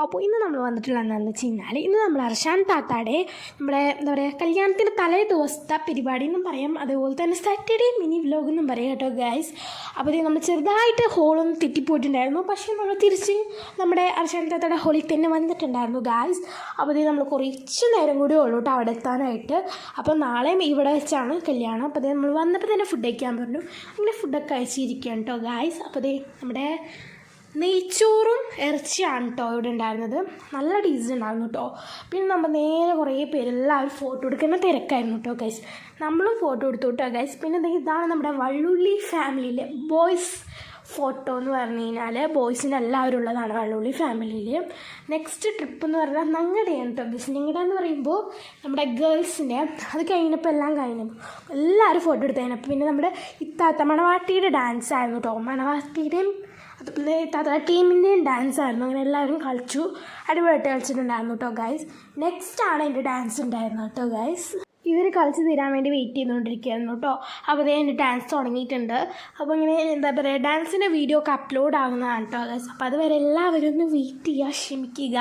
അപ്പോൾ ഇന്ന് നമ്മൾ വന്നിട്ടുള്ള എന്താണെന്ന് വെച്ച് കഴിഞ്ഞാൽ ഇന്ന് നമ്മൾ അർഷാൻ താത്താടെ നമ്മുടെ എന്താ പറയുക കല്യാണത്തിൻ്റെ തലേ ദിവസത്തെ പരിപാടി എന്നും പറയാം, അതേപോലെ തന്നെ സാറ്റർഡേ മിനി വ്ലോഗ് എന്നും പറയാം കേട്ടോ ഗൈസ്. അപ്പോൾ ഇത് നമ്മൾ ചെറുതായിട്ട് ഹോളൊന്നും തെറ്റിപ്പോയിട്ടുണ്ടായിരുന്നു, പക്ഷേ നമ്മൾ തിരിച്ച് നമ്മുടെ അർഷാൻ താത്താടെ ഹോളിൽ തന്നെ വന്നിട്ടുണ്ടായിരുന്നു ഗൈസ്. അപ്പോൾ ഇത് നമ്മൾ കുറച്ച് നേരം കൂടി ഉള്ളൂ കേട്ടോ അവിടെ എത്താനായിട്ട്. അപ്പോൾ നാളെയും ഇവിടെ വെച്ചാണ് കല്യാണം. അപ്പോൾ ഇത് നമ്മൾ വന്നപ്പോൾ തന്നെ ഫുഡ് കഴിക്കാൻ പറഞ്ഞു, അങ്ങനെ ഫുഡൊക്കെ കഴിച്ചിരിക്കുകയാണ് കേട്ടോ ഗൈസ്. അപ്പോൾ ഇത് നമ്മുടെ നെയ്ച്ചോറും ഇറച്ചിയാണ് കേട്ടോ ഇവിടെ ഉണ്ടായിരുന്നത്, നല്ല ടേസ്റ്റ് ഉണ്ടായിരുന്നു കേട്ടോ. പിന്നെ നമ്മൾ നേരെ കുറേ പേര് എല്ലാവരും ഫോട്ടോ എടുക്കുന്ന തിരക്കായിരുന്നു കേട്ടോ ഗൈസ്. നമ്മളും ഫോട്ടോ എടുത്തു കേട്ടോ ഗൈസ്. പിന്നെ ഇതാണ് നമ്മുടെ വള്ളുള്ളി ഫാമിലിയിലെ ബോയ്സ് ഫോട്ടോ എന്ന് പറഞ്ഞു കഴിഞ്ഞാൽ ബോയ്സിൻ്റെ എല്ലാവരും ഉള്ളതാണ് വള്ളുള്ളി ഫാമിലിയിൽ. നെക്സ്റ്റ് ട്രിപ്പ് എന്ന് പറഞ്ഞാൽ ഞങ്ങളുടെയാണ് കേട്ടോ ഗൈസ്. ഞങ്ങളുടെ എന്ന് പറയുമ്പോൾ നമ്മുടെ ഗേൾസിൻ്റെ അത് കഴിഞ്ഞപ്പോൾ എല്ലാം കഴിഞ്ഞപ്പോൾ എല്ലാവരും ഫോട്ടോ എടുത്ത് കഴിഞ്ഞപ്പോൾ പിന്നെ നമ്മുടെ ഇത്താത്ത മണവാട്ടിയുടെ ഡാൻസ് ആയിരുന്നു കേട്ടോ. മണവാട്ടിയുടെയും അതുപോലെ താത്ത ടീമിൻ്റെയും ഡാൻസ് ആയിരുന്നു. അങ്ങനെ എല്ലാവരും കളിച്ചു, അടിപൊളിയായിട്ട് കളിച്ചിട്ടുണ്ടായിരുന്നു കേട്ടോ ഗൈസ്. നെക്സ്റ്റാണ് എൻ്റെ ഡാൻസ് ഉണ്ടായിരുന്നത് കേട്ടോ ഗൈസ്. ഇവർ കളിച്ച് തീരാൻ വേണ്ടി വെയിറ്റ് ചെയ്തുകൊണ്ടിരിക്കുകയായിരുന്നു കേട്ടോ. അപ്പോൾ എൻ്റെ ഡാൻസ് തുടങ്ങിയിട്ടുണ്ട്. അപ്പോൾ ഇങ്ങനെ എന്താ പറയുക ഡാൻസിൻ്റെ വീഡിയോ ഒക്കെ അപ്ലോഡ് ആകുന്നതാണ് കേട്ടോ ഗൈസ്. അപ്പോൾ അതുവരെ എല്ലാവരും ഒന്ന് വെയിറ്റ് ചെയ്യുക, ക്ഷമിക്കുക.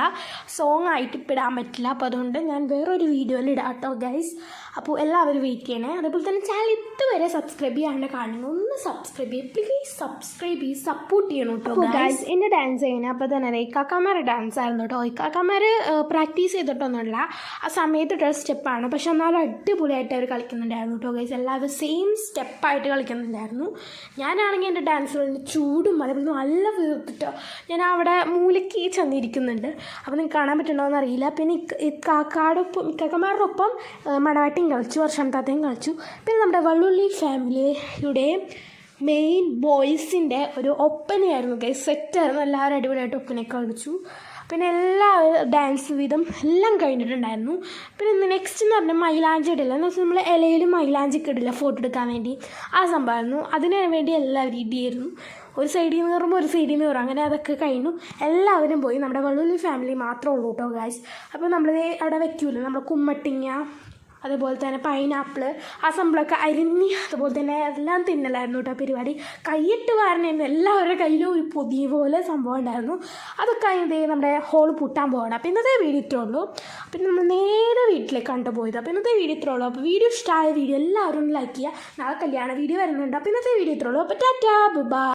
സോങ് ആയിട്ട് ഇപ്പോൾ ഇടാൻ പറ്റില്ല, അപ്പോൾ അതുകൊണ്ട് ഞാൻ വേറൊരു വീഡിയോയിൽ ഇടാം കേട്ടോ ഗൈസ്. അപ്പോൾ എല്ലാവരും വെയിറ്റ് ചെയ്യണേ. അതേപോലെ തന്നെ ചാനൽ ഇതുവരെ സബ്സ്ക്രൈബ് ചെയ്യാണ്ട് കാണുന്നു, ഒന്ന് സബ്സ്ക്രൈബ് ചെയ്യുക പ്ലീസ്. സബ്സ്ക്രൈബ് ചെയ്ത് സപ്പോർട്ട് ചെയ്യണം കേട്ടോ ഗൈസ്. എൻ്റെ ഡാൻസ് ചെയ്യുന്നത് അപ്പോൾ തന്നെ ഇക്കാക്കമാരുടെ ഡാൻസ് ആയിരുന്നു കേട്ടോ. ഇക്കാക്കമാർ പ്രാക്ടീസ് ചെയ്തിട്ടൊന്നുമില്ല, ആ സമയത്തിട്ട സ്റ്റെപ്പാണ്, പക്ഷെ എന്നാലും അടിപൊളിയായിട്ട് അവർ കളിക്കുന്നുണ്ടായിരുന്നു കേട്ടോ ഗൈസ്. എല്ലാവരും സെയിം സ്റ്റെപ്പായിട്ട് കളിക്കുന്നുണ്ടായിരുന്നു. ഞാനാണെങ്കിൽ എൻ്റെ ഡാൻസുകളിൽ ചൂടും അതേപോലെ നല്ല വീർത്തിട്ടോ ഞാൻ അവിടെ മൂലയ്ക്ക് ചെന്നിരിക്കുന്നുണ്ട്. അപ്പോൾ നിങ്ങൾക്ക് കാണാൻ പറ്റുന്നുണ്ടോയെന്ന് അറിയില്ല. പിന്നെ ഇക്കാക്കമാരുടെ ഒപ്പം മണവാട്ടിയും കളിച്ചു, വർഷം താത്തയും കളിച്ചു. പിന്നെ നമ്മുടെ വള്ളുള്ളി ഫാമിലിയുടെ മെയിൻ ബോയ്സിൻ്റെ ഒരു ഒപ്പനയായിരുന്നു ഗൈസ്, സെറ്റായിരുന്നു. എല്ലാവരും അടിപൊളിയായിട്ട് ഒപ്പനയൊക്കെ കളിച്ചു. പിന്നെ എല്ലാവരും ഡാൻസ് വീതം എല്ലാം കഴിഞ്ഞിട്ടുണ്ടായിരുന്നു. പിന്നെ നെക്സ്റ്റ് എന്ന് പറഞ്ഞാൽ മൈലാഞ്ചി ഇടില്ല എന്ന് വെച്ചാൽ നമ്മൾ ഇലയിൽ മൈലാഞ്ചിക്ക് ഇടില്ല ഫോട്ടോ എടുക്കാൻ വേണ്ടി, ആ സംഭവമായിരുന്നു. അതിന് വേണ്ടി എല്ലാവരും ഇടിയായിരുന്നു. ഒരു സൈഡിൽ നിന്ന് കയറുമ്പോൾ ഒരു സൈഡിൽ നിന്ന് കയറും, അങ്ങനെ അതൊക്കെ കഴിഞ്ഞു. എല്ലാവരും പോയി, നമ്മുടെ വള്ളുള്ളി ഫാമിലി മാത്രമേ ഉള്ളൂ കേട്ടോ ഗൈസ്. അപ്പോൾ നമ്മൾ അവിടെ വെക്കൂല്ലോ നമ്മൾ കുമ്മട്ടിങ്ങ അതുപോലെ തന്നെ പൈനാപ്പിള് ആ സംഭവമൊക്കെ അരിഞ്ഞ് അതുപോലെ തന്നെ എല്ലാം തിന്നലായിരുന്നു കേട്ടോ പരിപാടി. കൈയിട്ട് വാരണമായിരുന്നു, എല്ലാവരുടെ കയ്യിലും ഒരു പൊതി പോലെ സംഭവം ഉണ്ടായിരുന്നു. അതൊക്കെ കഴിഞ്ഞ് നമ്മുടെ ഹോൾ പൂട്ടാൻ പോകണം. അപ്പോൾ ഇന്നത്തെ വീഡിയോ ഇത്രേ ഉള്ളൂ. പിന്നെ നമ്മൾ നേരെ വീട്ടിലേക്ക് കണ്ടുപോയത്. അപ്പോൾ ഇന്നത്തെ വീഡിയോ ഇത്രേ ഉള്ളൂ. അപ്പോൾ വീഡിയോ ഇഷ്ടമായ വീഡിയോ എല്ലാവരും ലൈക്ക് ചെയ്യുക. നാളെ കല്യാണ വീഡിയോ വരുന്നുണ്ട്. അപ്പോൾ ഇന്നത്തെ വീഡിയോ ഇത്രേ ഉള്ളൂ. അപ്പോൾ ടാറ്റാ ബൈ.